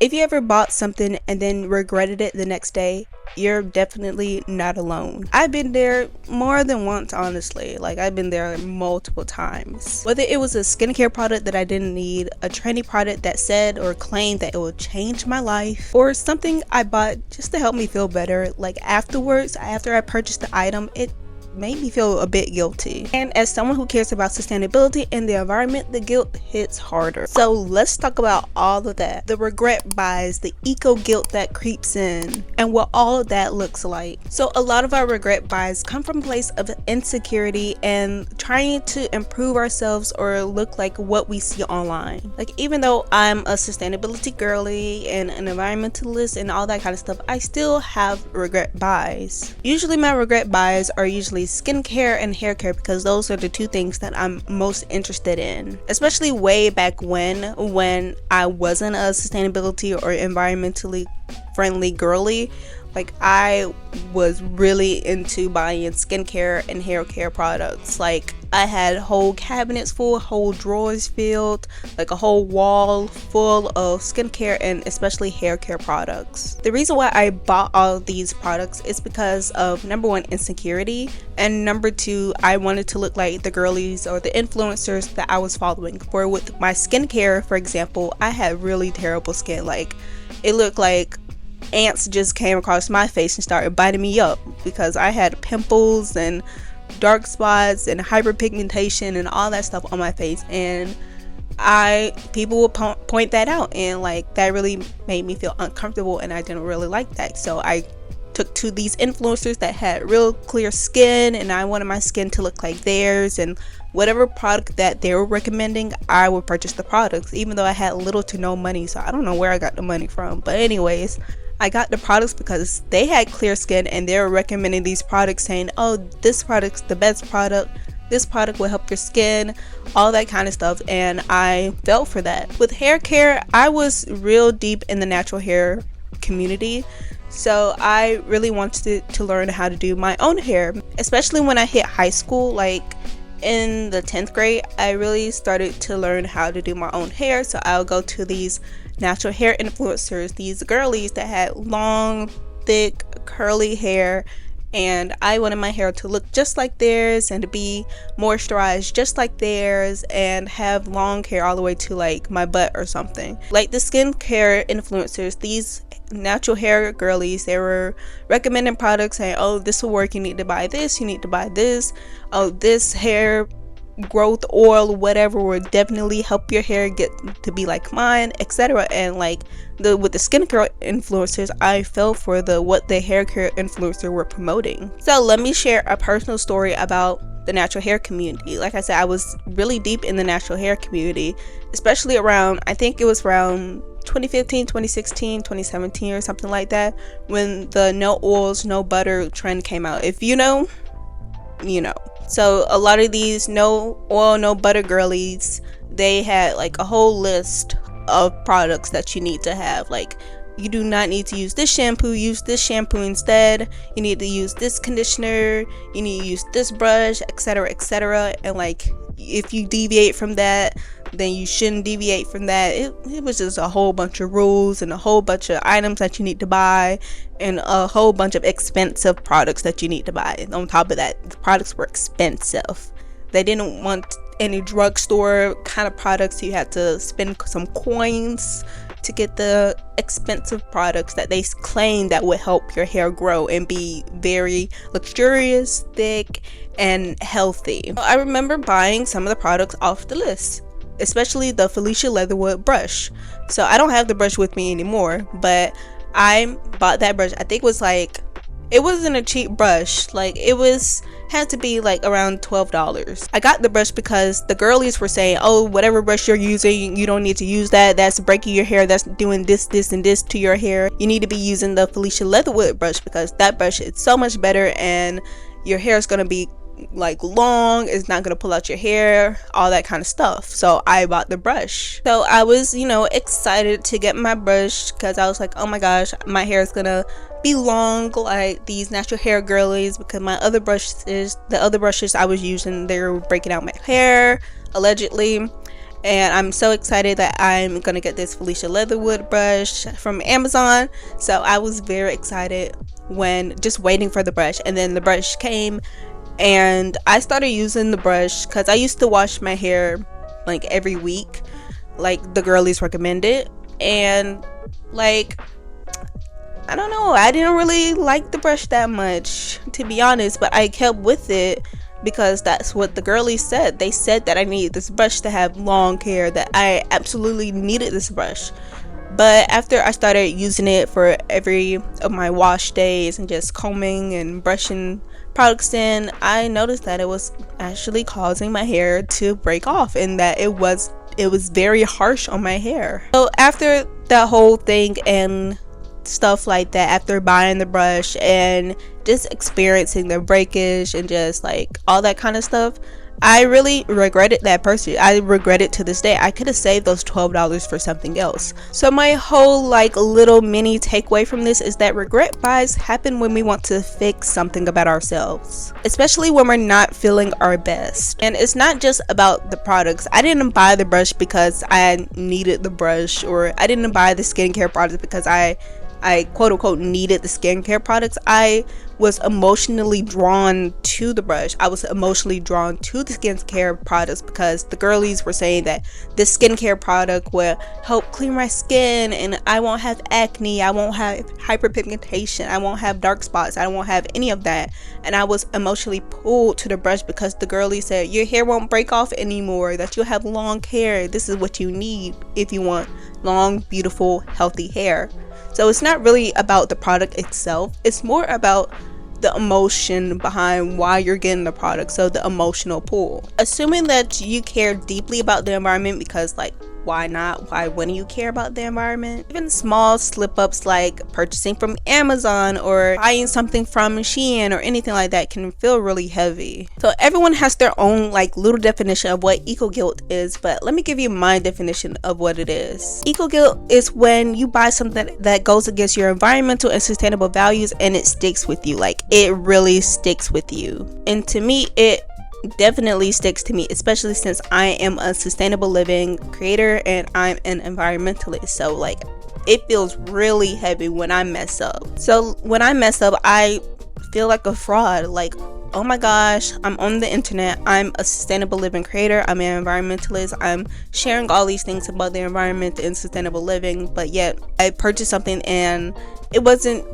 If you ever bought something and then regretted it the next day, you're definitely not alone. I've been there more than once, honestly. Like, I've been there multiple times. Whether it was a skincare product that I didn't need, a trendy product that said or claimed that it would change my life, or something I bought just to help me feel better, like afterwards, after I purchased the item, it made me feel a bit guilty. And as someone who cares about sustainability and the environment, the guilt hits harder. So let's talk about all of that. The regret buys, the eco guilt that creeps in, and what all of that looks like. So a lot of our regret buys come from a place of insecurity and trying to improve ourselves or look like what we see online. Like, even though I'm a sustainability girly and an environmentalist and all that kind of stuff, I still have regret buys. Usually my regret buys are usually skincare and hair care, because those are the two things that I'm most interested in. Especially way back when I wasn't a sustainability or environmentally friendly girly. Like, I was really into buying skincare and hair care products. Like, I had whole cabinets full, whole drawers filled, like a whole wall full of skincare and especially hair care products. The reason why I bought all of these products is because of, number one, insecurity, and number two, I wanted to look like the girlies or the influencers that I was following. For with my skincare, for example, I had really terrible skin. Like, it looked like ants just came across my face and started biting me up, because I had pimples and dark spots and hyperpigmentation and all that stuff on my face, and people would point that out, and like, that really made me feel uncomfortable, and I didn't really like that. So I took to these influencers that had real clear skin, and I wanted my skin to look like theirs, and whatever product that they were recommending, I would purchase the products, even though I had little to no money. So I don't know where I got the money from, but anyways, I got the products because they had clear skin and they were recommending these products, saying, oh, this product's the best product, this product will help your skin, all that kind of stuff, and I fell for that. With hair care, I was real deep in the natural hair community, so I really wanted to learn how to do my own hair, especially when I hit high school. Like, in the 10th grade, I really started to learn how to do my own hair. So I'll go to these natural hair influencers, these girlies that had long, thick, curly hair, and I wanted my hair to look just like theirs and to be moisturized just like theirs and have long hair all the way to like my butt or something. Like the skincare influencers, these natural hair girlies, they were recommending products saying, oh, this will work, you need to buy this, you need to buy this, oh, this hair growth oil, whatever, will definitely help your hair get to be like mine, etc. And like with the skincare influencers, I fell for what the hair care influencer were promoting. So let me share a personal story about the natural hair community. Like I said, I was really deep in the natural hair community, especially around, I think it was around 2015, 2016, 2017 or something like that, when the no oils, no butter trend came out. If you know, you know. So a lot of these no oil, no butter girlies, they had like a whole list of products that you need to have. Like, you do not need to use this shampoo, use this shampoo instead. You need to use this conditioner, you need to use this brush, etc., etc. And like, if you deviate from that, then you shouldn't deviate from that. It was just a whole bunch of rules and a whole bunch of items that you need to buy and a whole bunch of expensive products that you need to buy. And on top of that, the products were expensive. They didn't want any drugstore kind of products. You had to spend some coins to get the expensive products that they claim that would help your hair grow and be very luxurious, thick, and healthy. I remember buying some of the products off the list, especially the Felicia Leatherwood brush. So I don't have the brush with me anymore, but I bought that brush. I think it wasn't a cheap brush. Like, had to be like around $12. I got the brush because the girlies were saying, oh, whatever brush you're using, you don't need to use that, that's breaking your hair, that's doing this and this to your hair. You need to be using the Felicia Leatherwood brush because that brush is so much better and your hair is going to be like long, it's not gonna pull out your hair, all that kind of stuff. So I bought the brush. So I was, excited to get my brush because I was like, oh my gosh, my hair is gonna be long like these natural hair girlies, because the other brushes I was using, they were breaking out my hair allegedly. and I'm so excited that I'm gonna get this Felicia Leatherwood brush from Amazon. So I was very excited when just waiting for the brush, and then the brush came and I started using the brush because I used to wash my hair like every week, like the girlies recommended, and like I don't know, I didn't really like the brush that much, to be honest, but I kept with it because that's what the girlies said. They said that I needed this brush to have long hair, that I absolutely needed this brush. But after I started using it for every of my wash days and just combing and brushing products in, I noticed that it was actually causing my hair to break off, and that it was very harsh on my hair. So after that whole thing and stuff like that, after buying the brush and just experiencing the breakage and just like all that kind of stuff, I really regretted that purchase. I regret it to this day. I could have saved those $12 for something else. So my whole like little mini takeaway from this is that regret buys happen when we want to fix something about ourselves, especially when we're not feeling our best. And it's not just about the products. I didn't buy the brush because I needed the brush, or I didn't buy the skincare products because I quote unquote needed the skincare products. I was emotionally drawn to the brush. I was emotionally drawn to the skincare products because the girlies were saying that this skincare product will help clean my skin and I won't have acne, I won't have hyperpigmentation, I won't have dark spots, I won't have any of that. And I was emotionally pulled to the brush because the girlies said your hair won't break off anymore, that you'll have long hair. This is what you need if you want long, beautiful, healthy hair. So it's not really about the product itself, it's more about the emotion behind why you're getting the product. So the emotional pull, assuming that you care deeply about the environment, because like why not? Why wouldn't you care about the environment? Even small slip-ups like purchasing from Amazon or buying something from Shein or anything like that can feel really heavy. So everyone has their own like little definition of what eco-guilt is, but let me give you my definition of what it is. Eco-guilt is when you buy something that goes against your environmental and sustainable values and it sticks with you. Like it really sticks with you. And to me, it definitely sticks to me, especially since I am a sustainable living creator and I'm an environmentalist. So like it feels really heavy when I mess up. So when I mess up, I feel like a fraud. Like, oh my gosh, I'm on the internet, I'm a sustainable living creator, I'm an environmentalist, I'm sharing all these things about the environment and sustainable living, but yet I purchased something and it wasn't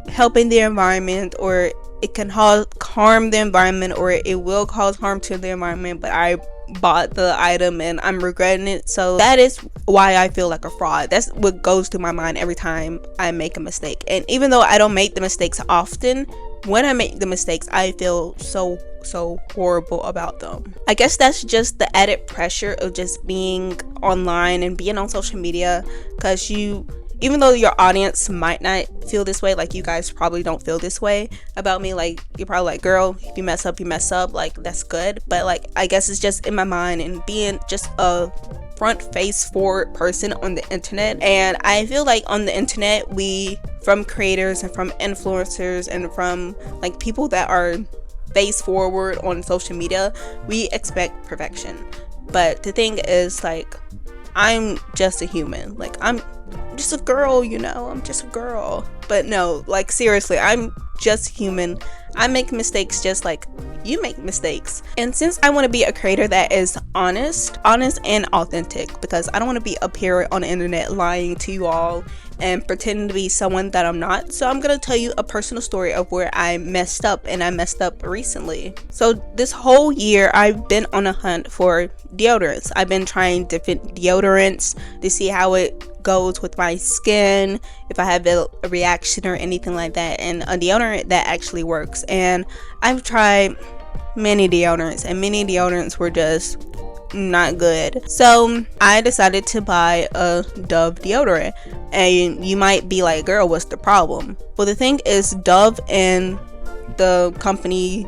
helping the environment, or it can harm the environment, or it will cause harm to the environment, but I bought the item and I'm regretting it. So that is why I feel like a fraud. That's what goes through my mind every time I make a mistake. And even though I don't make the mistakes often, when I make the mistakes, I feel so horrible about them. I guess that's just the added pressure of just being online and being on social media, because even though your audience might not feel this way, like you guys probably don't feel this way about me, like you're probably like, girl, if you mess up, you mess up, like that's good. But like I guess it's just in my mind, and being just a front face forward person on the internet. And I feel like on the internet, we, from creators and from influencers and from like people that are face forward on social media, we expect perfection. But the thing is, like, I'm just a human. Like I'm just a girl, you know, I'm just a girl. But no, like seriously, I'm just human. I make mistakes just like you make mistakes. And since I want to be a creator that is honest and authentic, because I don't want to be up here on the internet lying to you all and pretending to be someone that I'm not. So I'm gonna tell you a personal story of where I messed up, and I messed up recently. So this whole year I've been on a hunt for deodorants. I've been trying different deodorants to see how it goes with my skin, if I have a reaction or anything like that, and a deodorant that actually works. And I've tried many deodorants, and many deodorants were just not good. So I decided to buy a Dove deodorant. And you might be like, girl, what's the problem? Well, the thing is, Dove and the company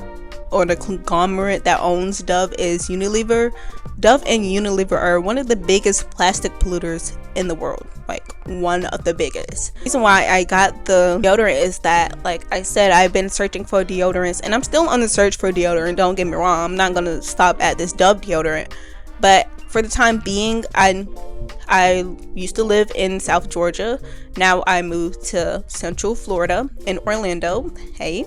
or the conglomerate that owns Dove is Unilever. Dove and Unilever are one of the biggest plastic polluters in the world, like one of the biggest. The reason why I got the deodorant is that, like I said, I've been searching for deodorants, and I'm still on the search for deodorant. Don't get me wrong, I'm not gonna stop at this Dove deodorant, but for the time being, I used to live in South Georgia. Now I moved to Central Florida in Orlando. Hey.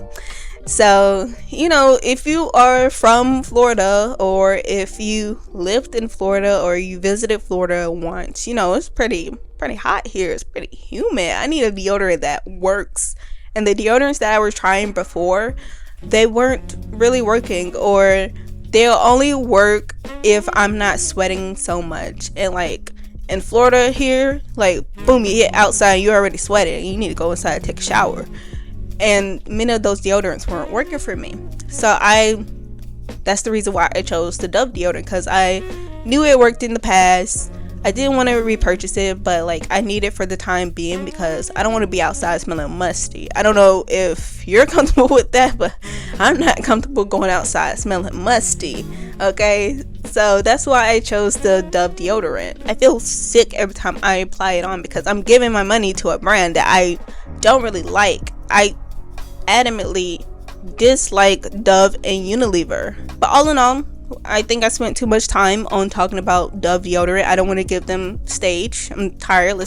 So, you know, if you are from Florida, or if you lived in Florida, or you visited Florida once, you know, it's pretty hot here. It's pretty humid. I need a deodorant that works. And the deodorants that I was trying before, they weren't really working, or they'll only work if I'm not sweating so much. And like in Florida here, like boom, you get outside, you're already sweating. You need to go inside and take a shower. And many of those deodorants weren't working for me. So that's the reason why I chose the Dove deodorant, because I knew it worked in the past. I didn't want to repurchase it, but like I need it for the time being because I don't want to be outside smelling musty. I don't know if you're comfortable with that, but I'm not comfortable going outside smelling musty. Okay, so that's why I chose the Dove deodorant. I feel sick every time I apply it on because I'm giving my money to a brand that I don't really like. I adamantly dislike Dove and Unilever. But all in all, I think I spent too much time on talking about Dove deodorant. I don't want to give them stage. I'm tired.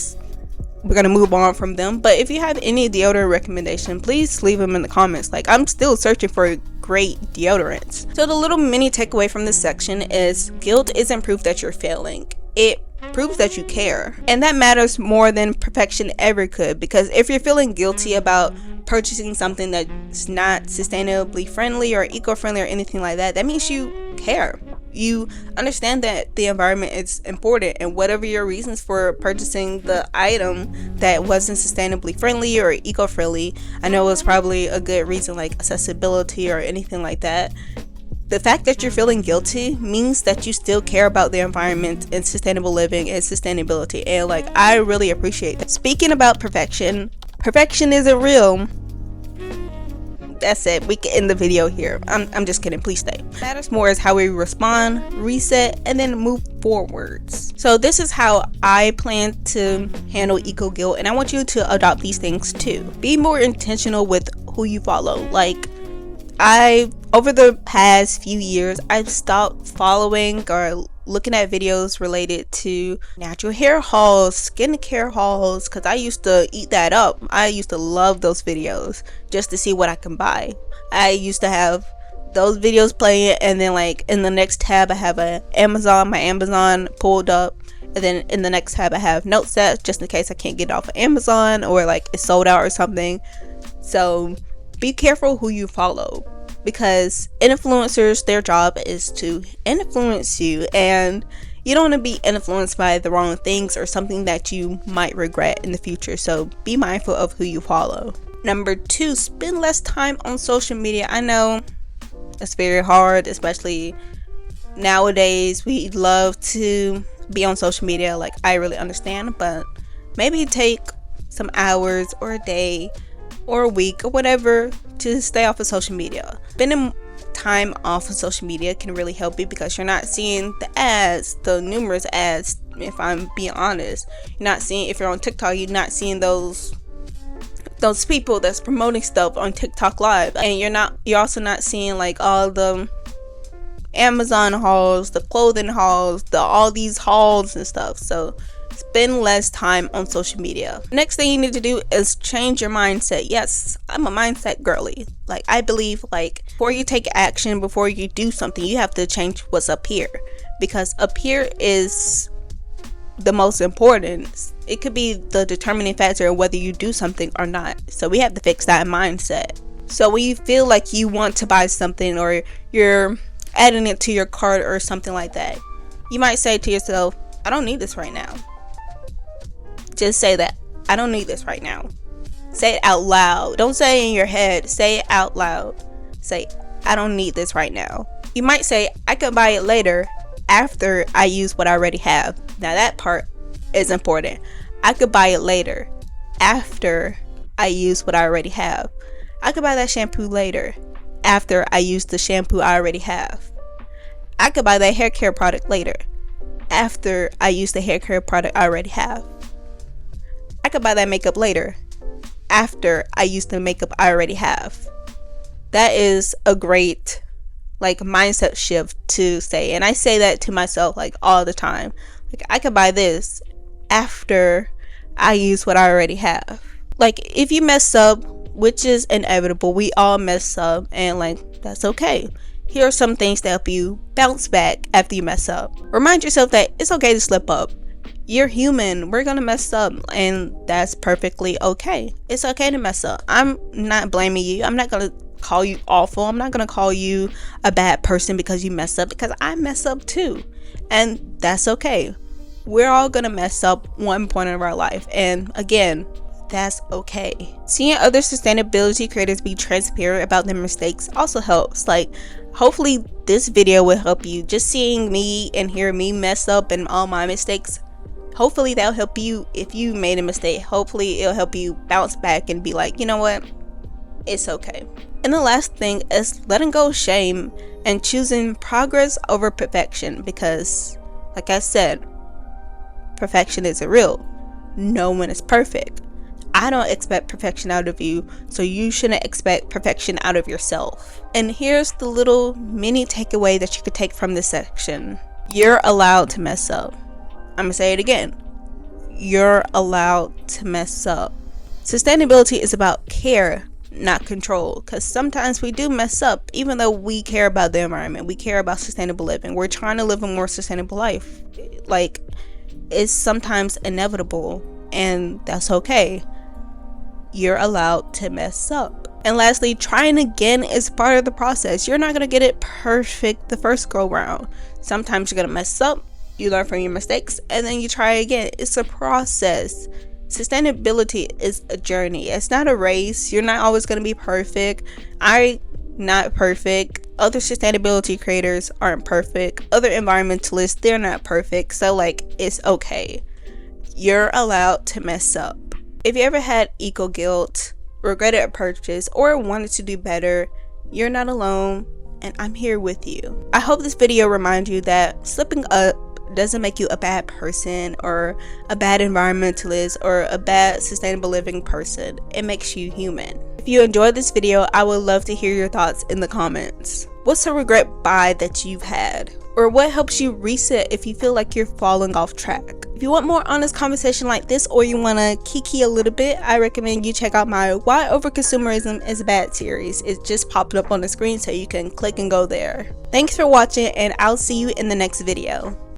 We're gonna move on from them. But if you have any deodorant recommendation, please leave them in the comments. Like, I'm still searching for great deodorants. So the little mini takeaway from this section is guilt isn't proof that you're failing. It proves that you care, and that matters more than perfection ever could, because if you're feeling guilty about purchasing something that's not sustainably friendly or eco-friendly or anything like that, that means you care. You understand that the environment is important, and whatever your reasons for purchasing the item that wasn't sustainably friendly or eco-friendly, I know it was probably a good reason, like accessibility or anything like that. The fact that you're feeling guilty means that you still care about the environment and sustainable living and sustainability, and like I really appreciate that. Speaking about perfection isn't real. That's it. We can end the video here. I'm just kidding. Please stay. What matters more is how we respond, reset, and then move forwards. So this is how I plan to handle eco guilt, and I want you to adopt these things too. Be more intentional with who you follow. Like, over the past few years, I've stopped following or looking at videos related to natural hair hauls, skincare hauls, because I used to eat that up. I used to love those videos just to see what I can buy. I used to have those videos playing, and then like in the next tab I have my Amazon pulled up, and then in the next tab I have notes set just in case I can't get it off of Amazon or like it's sold out or something. So be careful who you follow, because influencers, their job is to influence you, and you don't want to be influenced by the wrong things or something that you might regret in the future. So be mindful of who you follow. Number 2, spend less time on social media. I know it's very hard, especially nowadays. We love to be on social media. Like, I really understand, but maybe take some hours or a day or a week or whatever to stay off of social media. Spending time off of social media can really help you, because you're not seeing the ads, the numerous ads. If I'm being honest, you're not seeing, if you're on TikTok, you're not seeing those people that's promoting stuff on TikTok live, and you're also not seeing like all the Amazon hauls, the clothing hauls, all these hauls and stuff. So spend less time on social media. Next thing you need to do is change your mindset. Yes, I'm a mindset girly. Like, I believe, like, before you take action, before you do something, you have to change what's up here, because up here is the most important. It could be the determining factor of whether you do something or not. So we have to fix that mindset. So when you feel like you want to buy something, or you're adding it to your cart or something like that, you might say to yourself, I don't need this right now. Just say that. I don't need this right now. Say it out loud. Don't say it in your head. Say it out loud. Say, I don't need this right now. You might say, I could buy it later after I use what I already have. Now that part is important. I could buy it later after I use what I already have. I could buy that shampoo later after I use the shampoo I already have. I could buy that hair care product later after I use the hair care product I already have. I could buy that makeup later after I use the makeup I already have. That is a great like mindset shift to say, and I say that to myself like all the time, like I could buy this after I use what I already have. Like if you mess up, which is inevitable, we all mess up, and like that's okay. Here are some things to help you bounce back after you mess up. Remind yourself that it's okay to slip up. You're human, we're gonna mess up, and that's perfectly okay. It's okay to mess up. I'm not blaming you. I'm not gonna call you awful. I'm not gonna call you a bad person because you mess up, because I mess up too, and that's okay. We're all gonna mess up one point of our life, and again, that's okay. Seeing other sustainability creators be transparent about their mistakes also helps. Like hopefully this video will help you. Just seeing me and hear me mess up and all my mistakes, hopefully that'll help you. If you made a mistake, hopefully it'll help you bounce back and be like, you know what, it's okay. And the last thing is letting go of shame and choosing progress over perfection, because like I said, perfection isn't real. No one is perfect. I don't expect perfection out of you, so you shouldn't expect perfection out of yourself. And here's the little mini takeaway that you could take from this section. You're allowed to mess up. I'm gonna say it again. You're allowed to mess up. Sustainability is about care, not control, because sometimes we do mess up. Even though we care about the environment, we care about sustainable living, we're trying to live a more sustainable life. Like, it's sometimes inevitable, and that's okay. You're allowed to mess up. And lastly, trying again is part of the process. You're not gonna get it perfect the first go round. Sometimes you're gonna mess up, you learn from your mistakes, and then you try again. It's a process. Sustainability is a journey. It's not a race. You're not always gonna be perfect. I'm not perfect. Other sustainability creators aren't perfect. Other environmentalists, they're not perfect. So like, it's okay. You're allowed to mess up. If you ever had eco guilt, regretted a purchase, or wanted to do better, you're not alone, and I'm here with you. I hope this video reminds you that slipping up doesn't make you a bad person or a bad environmentalist or a bad sustainable living person. It makes you human. If you enjoyed this video, I would love to hear your thoughts in the comments. What's a regret buy that you've had? Or what helps you reset if you feel like you're falling off track? If you want more honest conversation like this, or you want to kiki a little bit, I recommend you check out my Why Overconsumerism is Bad series. It just popped up on the screen, so you can click and go there. Thanks for watching, and I'll see you in the next video.